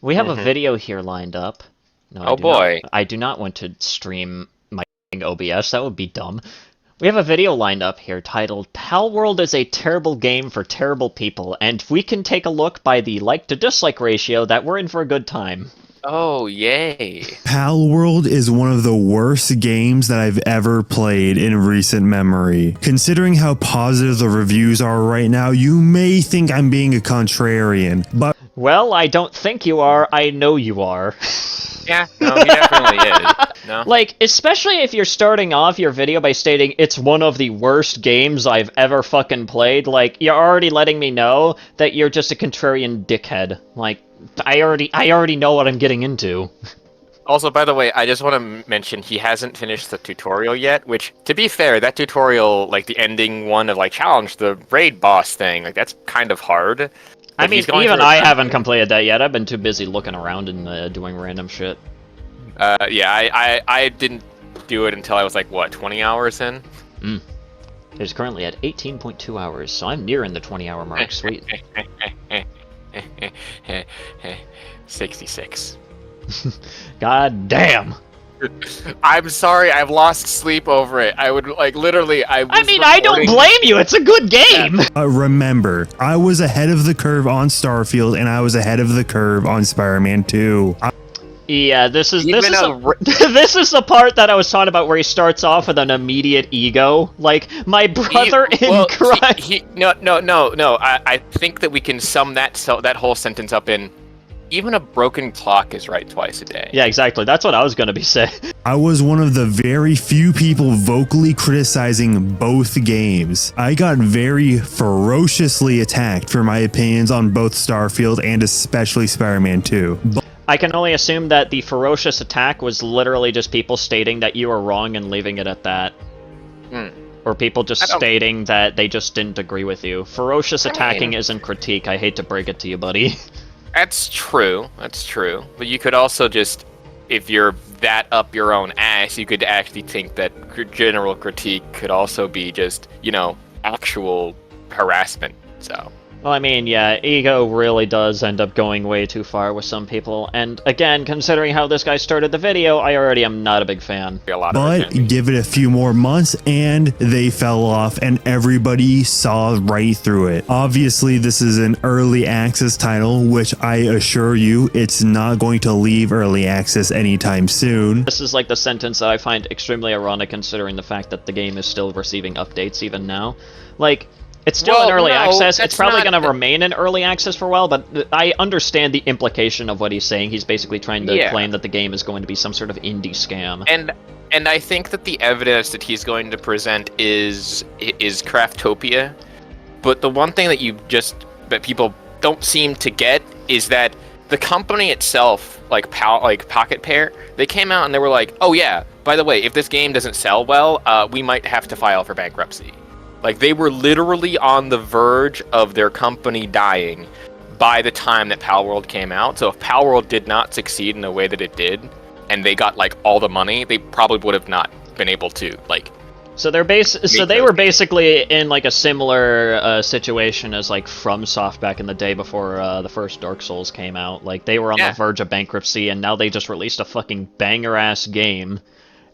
We have a video here lined up. No, Oh boy. I do not want to stream my OBS. That would be dumb. We have a video lined up here titled Palworld is a terrible game for terrible people, and we can take a look by the like to dislike ratio that we're in for a good time. Oh, yay. Palworld is one of the worst games that I've ever played in recent memory. Considering how positive the reviews are right now, you may think I'm being a contrarian, but... Well, I don't think you are, I know you are. Yeah, no, he definitely is. No? Like, especially if you're starting off your video by stating, it's one of the worst games I've ever fucking played, like, you're already letting me know that you're just a contrarian dickhead. Like, I already know what I'm getting into. Also, by the way, I just want to mention he hasn't finished the tutorial yet, which, to be fair, that tutorial, like, the ending one of, like, challenge, the raid boss thing, like, that's kind of hard. I mean, even I haven't completed that yet. I've been too busy looking around and doing random shit. Yeah, I didn't do it until I was like, what, 20 hours in? It's currently at 18.2 hours, so I'm nearing the 20-hour mark. Sweet. 66. God damn. I'm sorry, I've lost sleep over it. I would, like, literally, I don't blame you. It's a good game. Remember, I was ahead of the curve on Starfield, and I was ahead of the curve on Spider-Man 2. Yeah, this is this is the part that I was talking about where he starts off with an immediate ego, like my brother in Christ. No. I think that we can sum that whole sentence up in, even a broken clock is right twice a day. Yeah, exactly. That's what I was gonna be saying. I was one of the very few people vocally criticizing both games. I got very ferociously attacked for my opinions on both Starfield and especially Spider-Man 2. I can only assume that the ferocious attack was literally just people stating that you were wrong and leaving it at that. Or people just stating that they just didn't agree with you. Ferocious attacking isn't critique, I hate to break it to you, buddy. That's true, But you could also just, if you're that up your own ass, you could actually think that general critique could also be just, you know, actual harassment, so... Well, I mean, yeah, ego really does end up going way too far with some people, and again, considering how this guy started the video, I already am not a big fan. But give it a few more months, and they fell off, and everybody saw right through it. Obviously, this is an early access title, which I assure you, it's not going to leave early access anytime soon. This is like the sentence that I find extremely ironic considering the fact that the game is still receiving updates even now. Like, it's still in early access. It's probably going to remain in early access for a while, but I understand the implication of what he's saying. He's basically trying to claim that the game is going to be some sort of indie scam. And I think that the evidence that he's going to present is Craftopia. But the one thing that people don't seem to get is that the company itself, like Pocket Pair, they came out and they were like, oh yeah, by the way, if this game doesn't sell well, we might have to file for bankruptcy. Like, they were literally on the verge of their company dying by the time that Palworld came out. So if Palworld did not succeed in the way that it did, and they got, like, all the money, they probably would have not been able to, like... So they were basically in, like, a similar situation as, like, FromSoft back in the day before the first Dark Souls came out. Like, they were on the verge of bankruptcy, and now they just released a fucking banger-ass game.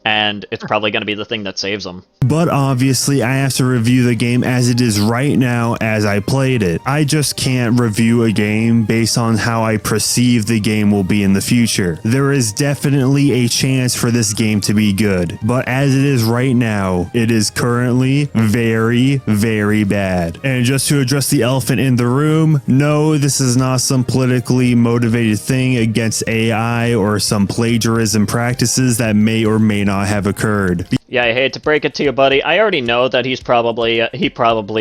And it's probably going to be the thing that saves them. But obviously, I have to review the game as it is right now as I played it. I just can't review a game based on how I perceive the game will be in the future. There is definitely a chance for this game to be good, but as it is right now, it is currently very, very bad. And just to address the elephant in the room, no, this is not some politically motivated thing against AI or some plagiarism practices that may or may not have occurred. Yeah, I hate to break it to you, buddy. I already know that he probably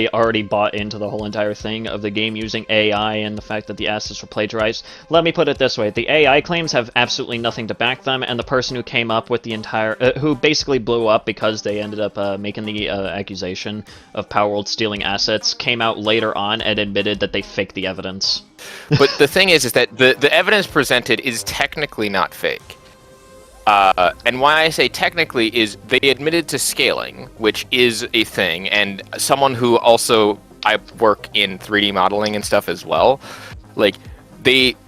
already bought into the whole entire thing of the game using AI and the fact that the assets were plagiarized. Let me put it this way. The AI claims have absolutely nothing to back them, and the person who came up with the entire... who basically blew up because they ended up making the accusation of Palworld stealing assets, came out later on and admitted that they faked the evidence. But the thing is that the evidence presented is technically not fake. And why I say technically is they admitted to scaling, which is a thing, and someone who also, I work in 3D modeling and stuff as well, like,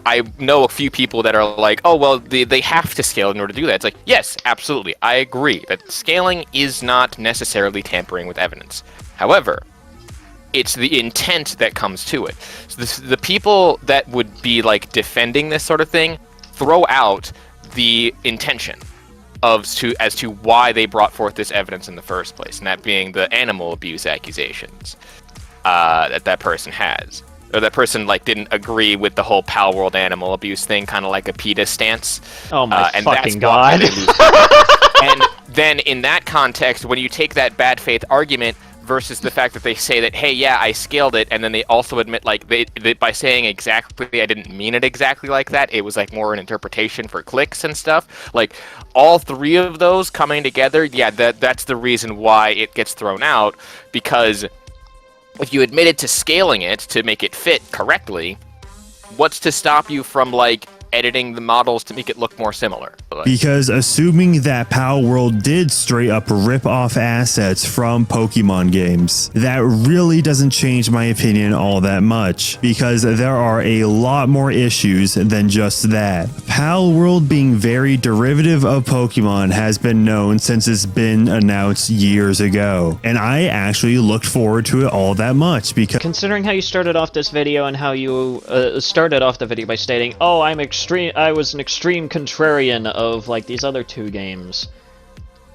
I know a few people that are like, oh, well, they have to scale in order to do that. It's like, yes, absolutely. I agree that scaling is not necessarily tampering with evidence. However, it's the intent that comes to it. So the people that would be like defending this sort of thing throw out the intention as to why they brought forth this evidence in the first place, and that being the animal abuse accusations that person has. Or that person like didn't agree with the whole Palworld animal abuse thing, kind of like a PETA stance. Oh my and fucking that's why god. they lose. And then in that context, when you take that bad faith argument versus the fact that they say that, hey, yeah, I scaled it, and then they also admit like they by saying exactly, I didn't mean it exactly like that. It was like more an interpretation for clicks and stuff. Like all three of those coming together, yeah, that's the reason why it gets thrown out, because if you admitted to scaling it to make it fit correctly, what's to stop you from like editing the models to make it look more similar? Because assuming that Palworld did straight up rip off assets from Pokemon games, that really doesn't change my opinion all that much, because there are a lot more issues than just that. Palworld being very derivative of Pokemon has been known since it's been announced years ago, and I actually looked forward to it all that much because Considering how you started off this video and how you started off the video by stating, oh, I was an extreme contrarian of like these other two games,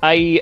I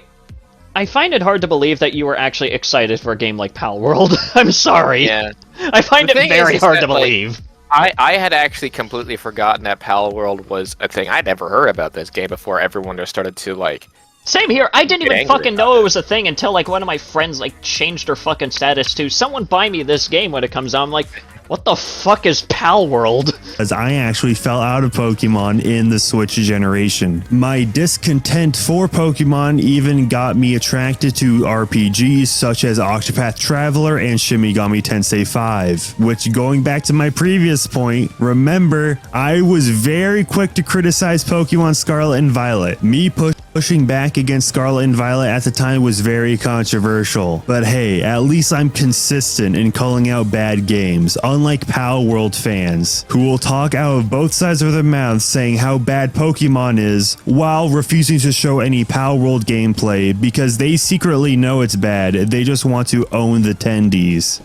find it hard to believe that you were actually excited for a game like Palworld. I'm sorry. Yeah. I find The it thing very is hard that, to like, believe. I had actually completely forgotten that Palworld was a thing. I'd never heard about this game before everyone just started to like. Same here. I didn't Get even angry fucking about know it. it was a thing until like one of my friends like changed their fucking status to someone buy me this game when it comes out. I'm like, what the fuck is Palworld? I actually fell out of Pokemon in the Switch generation. My discontent for Pokemon even got me attracted to RPGs such as Octopath Traveler and Shin Megami Tensei 5, which, going back to my previous point, remember, I was very quick to criticize Pokemon Scarlet and Violet. Me pushing back against Scarlet and Violet at the time was very controversial, but hey, at least I'm consistent in calling out bad games, unlike Palworld fans, who will talk out of both sides of their mouths saying how bad Pokemon is, while refusing to show any Palworld gameplay because they secretly know it's bad, they just want to own the tendies.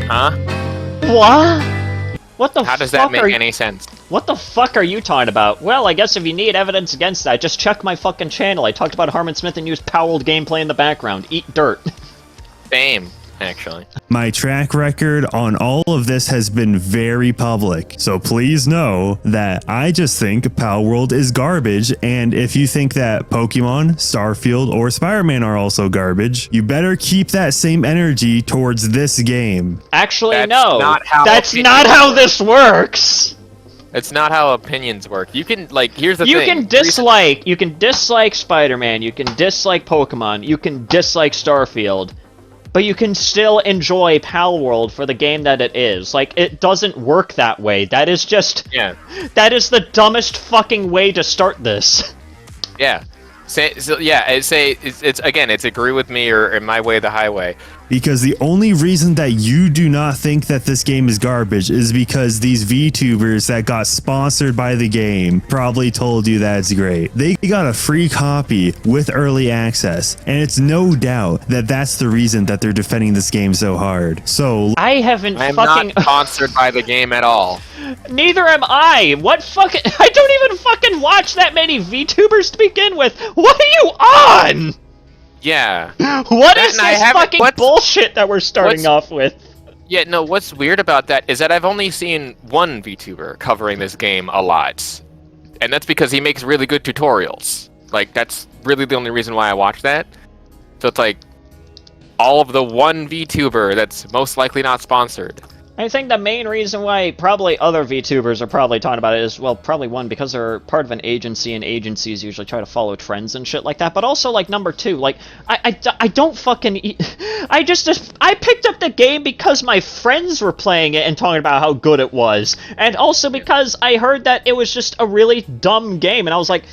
Huh? What? What the How does fuck that make any sense? What the fuck are you talking about? Well, I guess if you need evidence against that, just check my fucking channel. I talked about Harmon Smith and used Palworld gameplay in the background. Eat dirt. Same, actually. My track record on all of this has been very public, so please know that I just think Palworld is garbage, and if you think that Pokemon, Starfield, or Spider-Man are also garbage, you better keep that same energy towards this game. Actually, That's no. not how That's opinions not how work. this works. It's not how opinions work. You can like here's the You thing. can dislike Spider-Man, you can dislike Pokemon, you can dislike Starfield, but you can still enjoy Palworld for the game that it is. Like, it doesn't work that way. That is just... Yeah. That is the dumbest fucking way to start this. Yeah. It's again, it's agree with me or my way the highway. Because the only reason that you do not think that this game is garbage is because these VTubers that got sponsored by the game probably told you that it's great. They got a free copy with early access, and it's no doubt that that's the reason that they're defending this game so hard. So I haven't I'm fucking... not sponsored by the game at all. Neither am I! What fucking... I don't even fucking watch that many VTubers to begin with! What are you on?! Yeah. What is And I this haven't- fucking what's- bullshit that we're starting what's- off with? Yeah, no, what's weird about that is that I've only seen one VTuber covering this game a lot. And that's because he makes really good tutorials. Like, that's really the only reason why I watch that. So it's like, all of the one VTuber that's most likely not sponsored. I think the main reason why probably other VTubers are probably talking about it is, well, probably one, because they're part of an agency, and agencies usually try to follow trends and shit like that, but also, like, number two, like, I don't fucking... I picked up the game because my friends were playing it and talking about how good it was, and also because I heard that it was just a really dumb game, and I was like,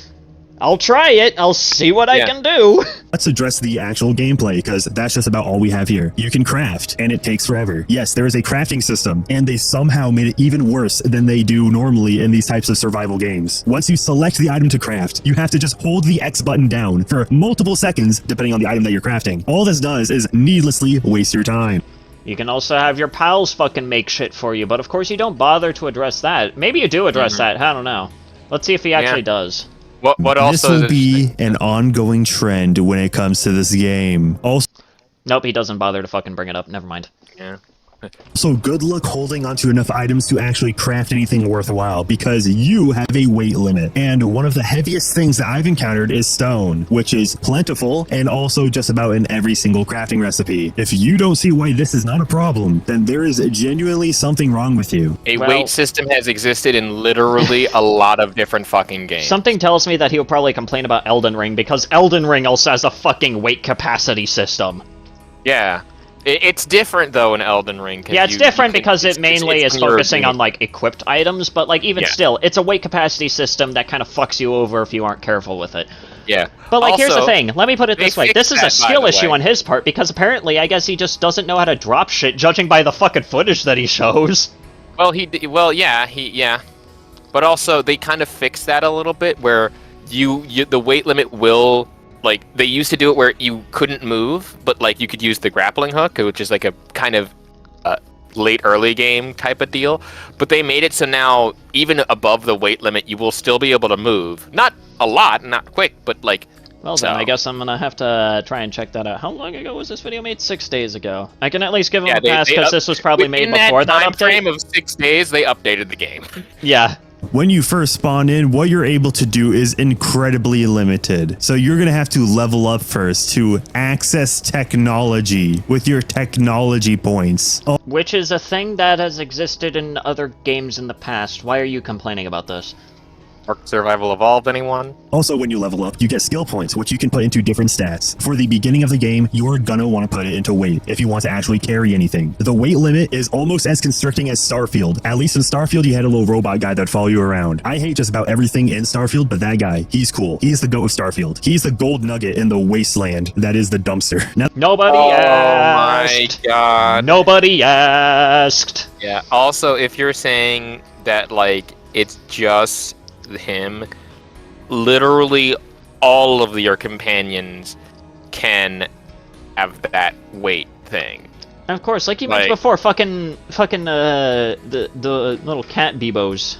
I'll try it. I'll see what I can do. Let's address the actual gameplay, because that's just about all we have here. You can craft, and it takes forever. Yes, there is a crafting system, and they somehow made it even worse than they do normally in these types of survival games. Once you select the item to craft, you have to just hold the X button down for multiple seconds, depending on the item that you're crafting. All this does is needlessly waste your time. You can also have your pals fucking make shit for you, but of course you don't bother to address that. Maybe you do address that, I don't know. Let's see if he actually does. What also this will be an ongoing trend when it comes to this game. Also, nope, he doesn't bother to fucking bring it up. Never mind. Yeah. So good luck holding onto enough items to actually craft anything worthwhile, because you have a weight limit. And one of the heaviest things that I've encountered is stone, which is plentiful and also just about in every single crafting recipe. If you don't see why this is not a problem, then there is genuinely something wrong with you. A weight system has existed in literally a lot of different fucking games. Something tells me that he'll probably complain about Elden Ring, because Elden Ring also has a fucking weight capacity system. Yeah. It's different, though, in Elden Ring. Yeah, it's different because it mainly is focusing on, like, equipped items, but, like, even still, it's a weight capacity system that kind of fucks you over if you aren't careful with it. Yeah. But, like, also, here's the thing. Let me put it this way. This is a skill issue way. on his part, because apparently, I guess he just doesn't know how to drop shit, judging by the fucking footage that he shows. Well, yeah. But also, they kind of fixed that a little bit, where the weight limit will... Like, they used to do it where you couldn't move, but, like, you could use the grappling hook, which is, like, a kind of late early game type of deal. But they made it so now, even above the weight limit, you will still be able to move. Not a lot, not quick, but, like... Well, then, I guess I'm gonna have to try and check that out. How long ago was this video made? 6 days ago. I can at least give him a pass, because this was probably made before that update. In that time frame of 6 days, they updated the game. Yeah. When you first spawn in, what you're able to do is incredibly limited. So you're going to have to level up first to access technology with your technology points. Which is a thing that has existed in other games in the past. Why are you complaining about this? Ark Survival Evolved, anyone? Also, when you level up, you get skill points, which you can put into different stats. For the beginning of the game, you're gonna want to put it into weight if you want to actually carry anything. The weight limit is almost as constricting as Starfield. At least in Starfield, you had a little robot guy that'd follow you around. I hate just about everything in Starfield, but that guy, he's cool. He's the goat of Starfield. He's the gold nugget in the wasteland that is the dumpster. Now, nobody asked. Oh my god. Nobody asked. Yeah, also, if you're saying that, like, it's just... him, literally all of your companions can have that weight thing. And of course, like you mentioned before, fucking the little cat Bebos.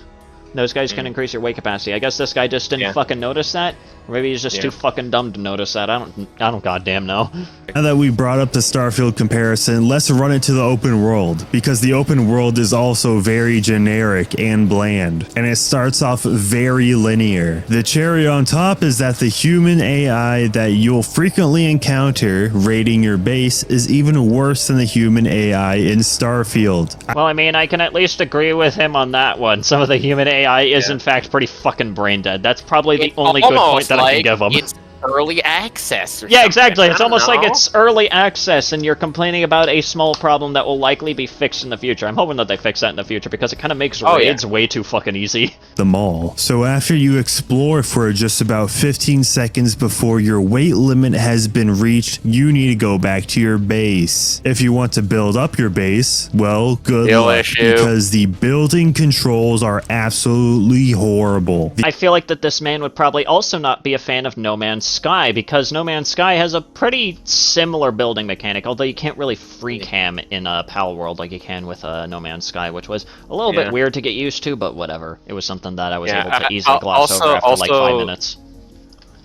Those guys can increase your weight capacity. I guess this guy just didn't fucking notice that. Or maybe he's just too fucking dumb to notice that. I don't goddamn know. Now that we brought up the Starfield comparison, let's run it to the open world, because the open world is also very generic and bland, and it starts off very linear. The cherry on top is that the human AI that you'll frequently encounter raiding your base is even worse than the human AI in Starfield. Well, I mean, I can at least agree with him on that one. Some of the human AI is in fact pretty fucking brain dead. That's probably the only good point that I can give him. It's early access or yeah, something. exactly. It's almost like it's early access and you're complaining about a small problem that will likely be fixed in the future. I'm hoping that they fix that in the future because it kind of makes raids way too fucking easy. The mall. So after you explore for just about 15 seconds before your weight limit has been reached, you need to go back to your base. If you want to build up your base, well, good luck, because the building controls are absolutely horrible. I feel like that this man would probably also not be a fan of No Man's Sky, because No Man's Sky has a pretty similar building mechanic, although you can't really free cam in Palworld like you can with No Man's Sky, which was a little bit weird to get used to, but whatever. It was something that I was able to easily gloss over after like 5 minutes.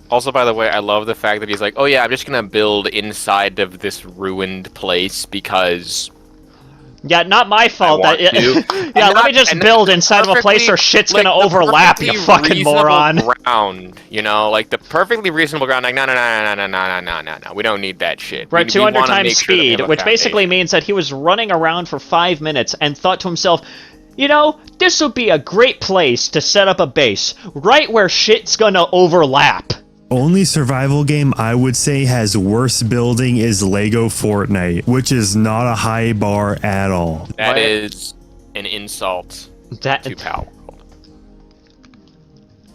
Also, by the way, I love the fact that he's like, oh yeah, I'm just gonna build inside of this ruined place because... Yeah, not my fault. Let me just build inside of a place where shit's gonna overlap, you fucking moron. Ground, you know, like the perfectly reasonable ground. Like, no, we don't need that shit. Right, 200 times speed, which basically means that he was running around for 5 minutes and thought to himself, you know, this would be a great place to set up a base, right where shit's gonna overlap. Only survival game I would say has worse building is Lego Fortnite, which is not a high bar at all. That is an insult to Palworld.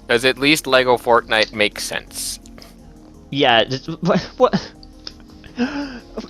Because at least Lego Fortnite makes sense. Yeah, what?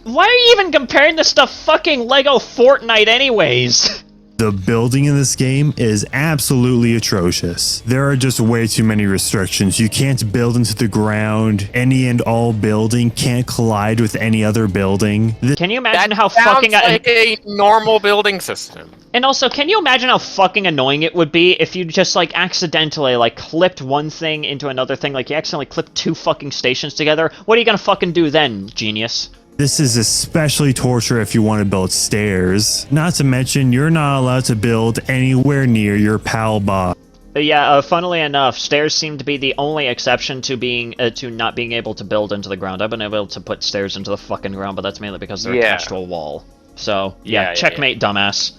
Why are you even comparing this to fucking Lego Fortnite anyways? The building in this game is absolutely atrocious. There are just way too many restrictions. You can't build into the ground. Any and all building can't collide with any other building. Can you imagine That how sounds fucking... like a normal building system. And also, can you imagine how fucking annoying it would be if you just, like, accidentally, like, clipped one thing into another thing? Like, you accidentally clipped two fucking stations together? What are you gonna fucking do then, genius? This is especially torture if you want to build stairs. Not to mention, you're not allowed to build anywhere near your pal boss. Yeah, funnily enough, stairs seem to be the only exception to being to not being able to build into the ground. I've been able to put stairs into the fucking ground, but that's mainly because they're attached to a wall. So, yeah, checkmate, dumbass.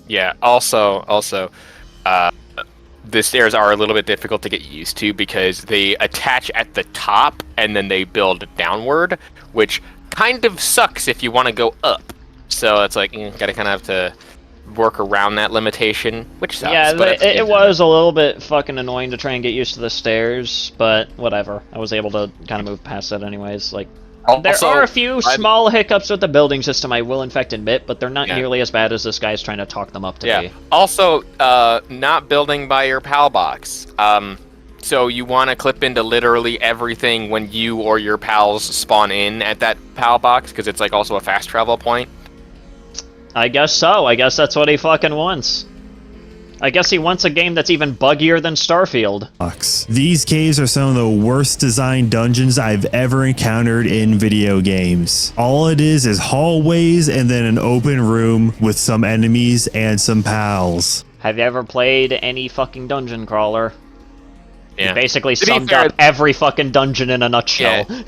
Yeah, also, the stairs are a little bit difficult to get used to because they attach at the top and then they build downward, which kind of sucks if you want to go up. So it's like, you gotta kind of have to work around that limitation, which sucks. Yeah, but it was a little bit fucking annoying to try and get used to the stairs, but whatever. I was able to kind of move past that anyways. Like, there are a few small hiccups with the building system, I will in fact admit, but they're not nearly as bad as this guy's trying to talk them up to be. Also, not building by your PAL box. So you want to clip into literally everything when you or your pals spawn in at that PAL box, because it's like also a fast travel point? I guess so. I guess that's what he fucking wants. I guess he wants a game that's even buggier than Starfield. These caves are some of the worst designed dungeons I've ever encountered in video games. All it is hallways and then an open room with some enemies and some pals. Have you ever played any fucking dungeon crawler? Yeah. You basically summed up every fucking dungeon in a nutshell. Yeah.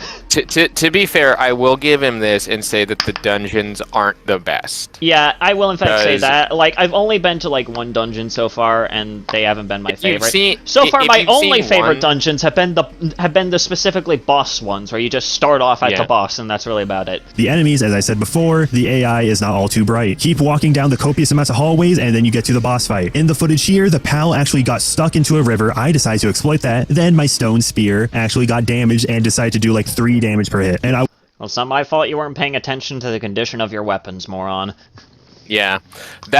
To be fair, I will give him this and say that the dungeons aren't the best. Yeah, I will in fact say that. Like, I've only been to like one dungeon so far, and they haven't been my favorite. So far, my only favorite dungeons have been the specifically boss ones, where you just start off at the boss, and that's really about it. The enemies, as I said before, the AI is not all too bright. Keep walking down the copious amounts of hallways, and then you get to the boss fight. In the footage here, the PAL actually got stuck into a river. I decided to exploit that. Then my stone spear actually got damaged and decided to do like 3 damage per hit. And well, it's not my fault you weren't paying attention to the condition of your weapons, moron. Yeah.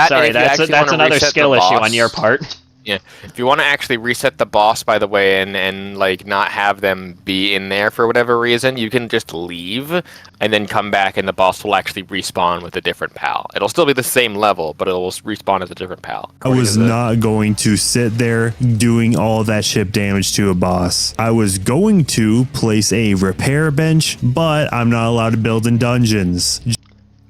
Sorry, that's another skill issue on your part. Yeah. If you want to actually reset the boss, by the way, and like not have them be in there for whatever reason, you can just leave and then come back and the boss will actually respawn with a different PAL. It'll still be the same level, but it will respawn as a different PAL. I was not going to sit there doing all that ship damage to a boss. I was going to place a repair bench, but I'm not allowed to build in dungeons.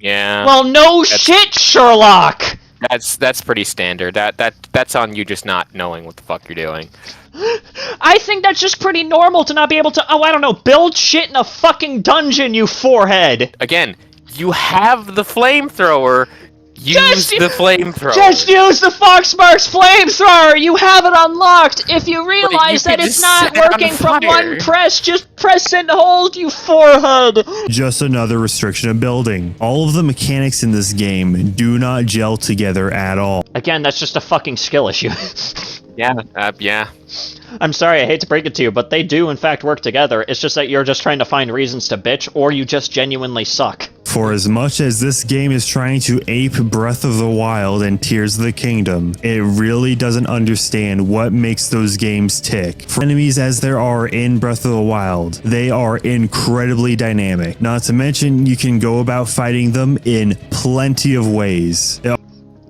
Yeah. Well, no shit, Sherlock! That's pretty standard. That's on you just not knowing what the fuck you're doing. I think that's just pretty normal to not be able to, I don't know, build shit in a fucking dungeon, you forehead! Again, you have the flamethrower. Use the flamethrower. Just use the Foxmark's flamethrower! You have it unlocked! If you realize that it's not working from one press, just press and hold, you forehead! Just another restriction of building. All of the mechanics in this game do not gel together at all. Again, that's just a fucking skill issue. Yeah. I'm sorry, I hate to break it to you, but they do in fact work together. It's just that you're just trying to find reasons to bitch, or you just genuinely suck. For as much as this game is trying to ape Breath of the Wild and Tears of the Kingdom, it really doesn't understand what makes those games tick. For enemies as there are in Breath of the Wild, they are incredibly dynamic. Not to mention, you can go about fighting them in plenty of ways.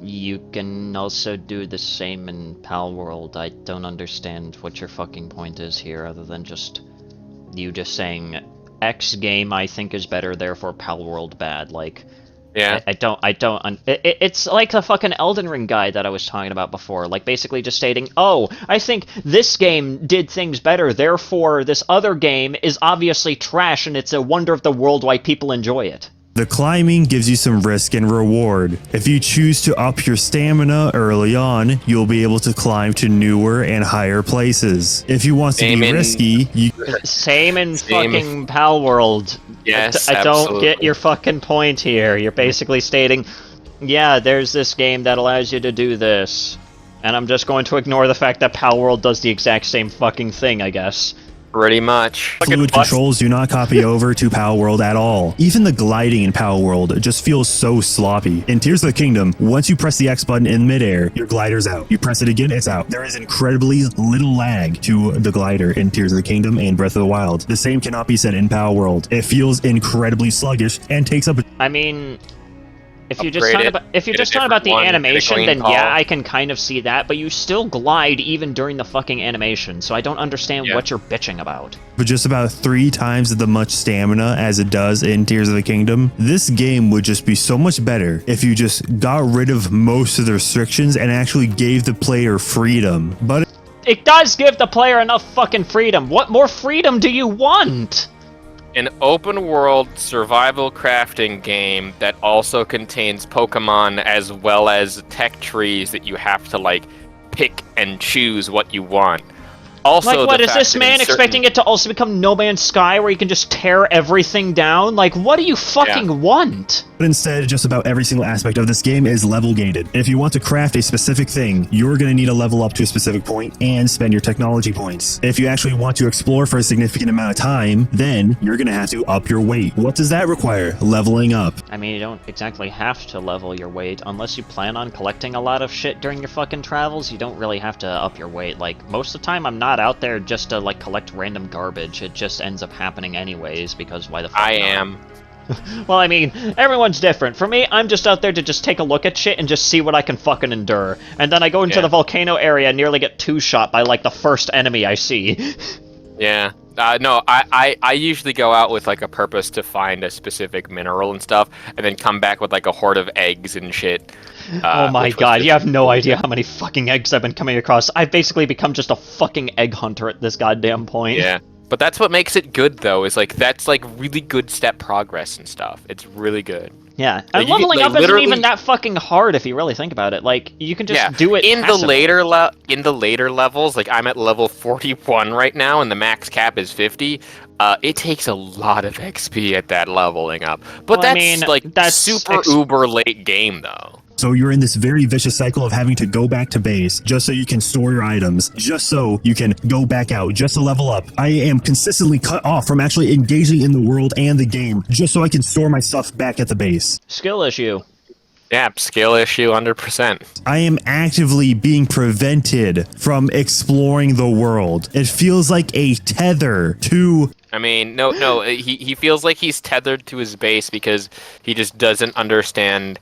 You can also do the same in Palworld. I don't understand what your fucking point is here, other than just you just saying X game I think is better, therefore Palworld bad. Like, yeah, it's like the fucking Elden Ring guy that I was talking about before. Like, basically just stating, oh, I think this game did things better, therefore this other game is obviously trash, and it's a wonder of the world why people enjoy it. The climbing gives you some risk and reward. If you choose to up your stamina early on, you'll be able to climb to newer and higher places. If you want to be risky, you... Same in fucking Palworld. Yes, I don't get your fucking point here. You're basically stating, yeah, there's this game that allows you to do this. And I'm just going to ignore the fact that Palworld does the exact same fucking thing, I guess. Pretty much. Fluid controls do not copy over to Palworld at all. Even the gliding in Palworld just feels so sloppy. In Tears of the Kingdom, once you press the X button in midair, your glider's out. You press it again, it's out. There is incredibly little lag to the glider in Tears of the Kingdom and Breath of the Wild. The same cannot be said in Palworld. It feels incredibly sluggish and takes up. I mean, if you're just talking about the animation, then yeah, I can kind of see that, but you still glide even during the fucking animation, so I don't understand what you're bitching about. But just about 3 times the much stamina as it does in Tears of the Kingdom, this game would just be so much better if you just got rid of most of the restrictions and actually gave the player freedom. But it does give the player enough fucking freedom. What more freedom do you want? An open-world survival crafting game that also contains Pokemon as well as tech trees that you have to, like, pick and choose what you want. Also, like, what, is this man expecting it to also become No Man's Sky, where you can just tear everything down? Like, what do you fucking want? But instead, just about every single aspect of this game is level gated. If you want to craft a specific thing, you're going to need to level up to a specific point and spend your technology points. If you actually want to explore for a significant amount of time, then you're going to have to up your weight. What does that require? Leveling up. I mean, you don't exactly have to level your weight. Unless you plan on collecting a lot of shit during your fucking travels, you don't really have to up your weight. Like, most of the time, I'm not out there just to, like, collect random garbage. It just ends up happening anyways, because why the fuck I not? am. Well, I mean, everyone's different. For me, I'm just out there to just take a look at shit and just see what I can fucking endure. And then I go into the volcano area and nearly get two-shot by, like, the first enemy I see. Yeah. No, I usually go out with, like, a purpose to find a specific mineral and stuff, and then come back with, like, a horde of eggs and shit. Oh my god, you have no idea how many fucking eggs I've been coming across. I've basically become just a fucking egg hunter at this goddamn point. Yeah. But that's what makes it good, though, is, like, that's, like, really good step progress and stuff. It's really good. Yeah, like, and leveling up isn't even that fucking hard if you really think about it. Like, you can just do it in passively. the later levels. Like, I'm at level 41 right now, and the max cap is 50. It takes a lot of XP at that leveling up. But well, that's super uber late game, though. So you're in this very vicious cycle of having to go back to base just so you can store your items, just so you can go back out, just to level up. I am consistently cut off from actually engaging in the world and the game, just so I can store my stuff back at the base. Skill issue. Yeah, skill issue, 100%. I am actively being prevented from exploring the world. It feels like a tether to... I mean, no, he feels like he's tethered to his base because he just doesn't understand...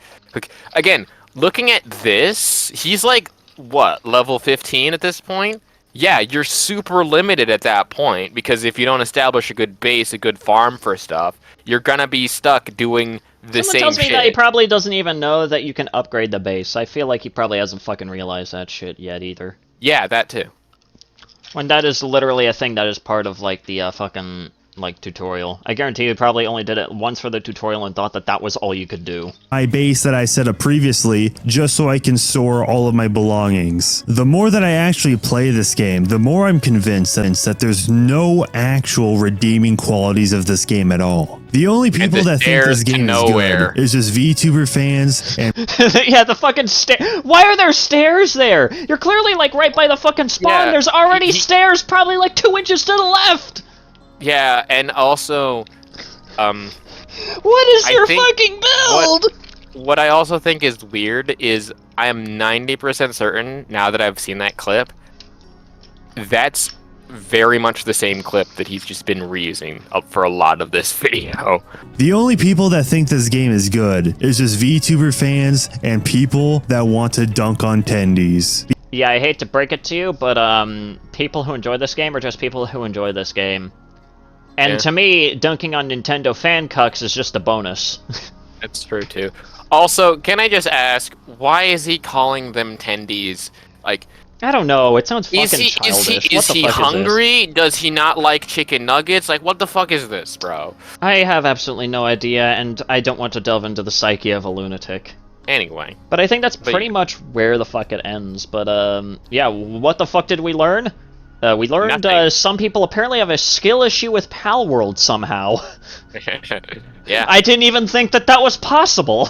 Again, looking at this, he's like, what, level 15 at this point? Yeah, you're super limited at that point, because if you don't establish a good base, a good farm for stuff, you're gonna be stuck doing the same shit. Someone tells me that he probably doesn't even know that you can upgrade the base. I feel like he probably hasn't fucking realized that shit yet either. Yeah, that too. When that is literally a thing that is part of, like, the fucking... like, tutorial. I guarantee you probably only did it once for the tutorial and thought that that was all you could do. My base that I set up previously, just so I can store all of my belongings. The more that I actually play this game, the more I'm convinced that there's no actual redeeming qualities of this game at all. The only people that think this game is good is just VTuber fans and... Yeah, the fucking Why are there stairs there? You're clearly, like, right by the fucking spawn. There's already stairs probably, like, 2 inches to the left! Yeah, and also, what is your fucking build? What I also think is weird is I am 90% certain, now that I've seen that clip, that's very much the same clip that he's just been reusing for a lot of this video. The only people that think this game is good is just VTuber fans and people that want to dunk on tendies. Yeah, I hate to break it to you, but people who enjoy this game are just people who enjoy this game. And to me, dunking on Nintendo fan cucks is just a bonus. That's true, too. Also, can I just ask, why is he calling them tendies? Like, I don't know, it sounds fucking childish. Is he hungry? Does he not like chicken nuggets? Like, what the fuck is this, bro? I have absolutely no idea, and I don't want to delve into the psyche of a lunatic. Anyway. But I think that's pretty much where the fuck it ends. But, yeah, what the fuck did we learn? We learned some people apparently have a skill issue with Palworld somehow. Yeah. I didn't even think that that was possible.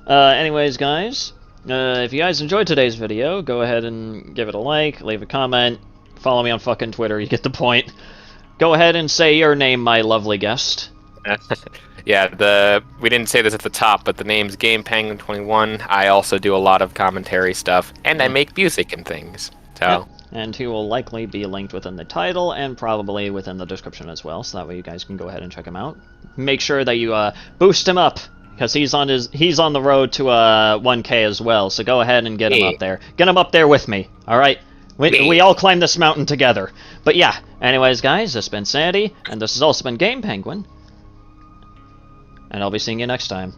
Anyways, guys, If you guys enjoyed today's video, go ahead and give it a like, leave a comment, follow me on fucking Twitter, you get the point. Go ahead and say your name, my lovely guest. Yeah, we didn't say this at the top, but the name's Gamepenguin21. I also do a lot of commentary stuff, and I make music and things. So. Yeah. And he will likely be linked within the title and probably within the description as well, so that way you guys can go ahead and check him out. Make sure that you boost him up, because he's on the road to 1K as well. So go ahead and get him up there. Get him up there with me. All right, we all climb this mountain together. But yeah, anyways, guys, this has been Sandy, and this has also been Gamepenguin, and I'll be seeing you next time.